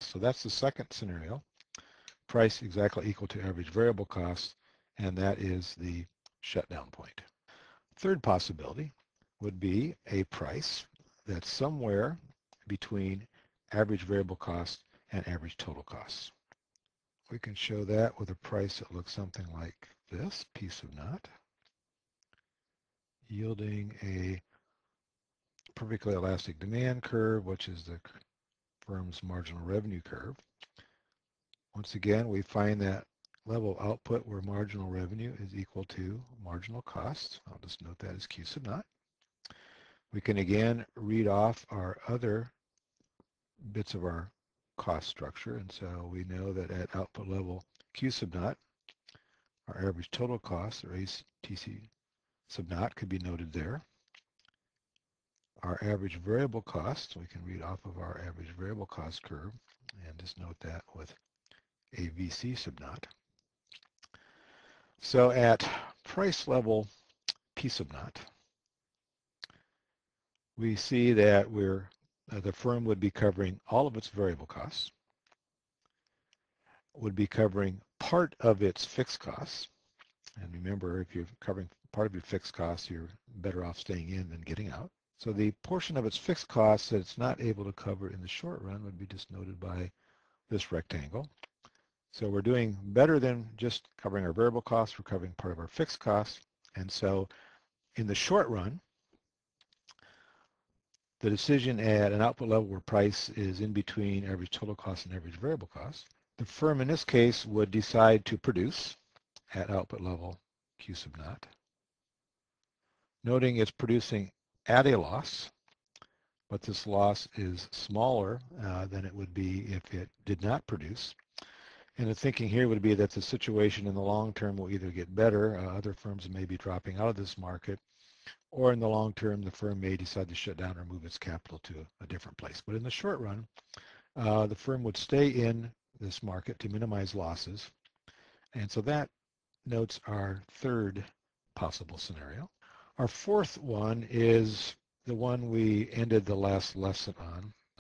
So that's the second scenario, price exactly equal to average variable cost, and that is the shutdown point. Third possibility would be a price that's somewhere between average variable cost and average total costs. We can show that with a price that looks something like this, piece of nut, yielding a perfectly elastic demand curve, which is the firm's marginal revenue curve. Once again, we find that level of output where marginal revenue is equal to marginal cost. I'll just note that as Q sub naught. We can again read off our other bits of our cost structure, and so we know that at output level Q sub naught, our average total cost, or ATC sub naught, could be noted there. Our average variable cost, we can read off of our average variable cost curve and just note that with a VC sub naught. So at price level P sub naught, we see that the firm would be covering all of its variable costs, would be covering part of its fixed costs. And remember, if you're covering part of your fixed costs, you're better off staying in than getting out. So the portion of its fixed costs that it's not able to cover in the short run would be just noted by this rectangle. So we're doing better than just covering our variable costs, we're covering part of our fixed costs. And so in the short run, the decision at an output level where price is in between average total cost and average variable cost, the firm in this case would decide to produce at output level Q sub naught, noting it's producing at a loss, but this loss is smaller than it would be if it did not produce. And the thinking here would be that the situation in the long term will either get better, other firms may be dropping out of this market, or in the long term, the firm may decide to shut down or move its capital to a different place. But in the short run, the firm would stay in this market to minimize losses. And so that notes our third possible scenario. Our fourth one is the one we ended the last lesson on,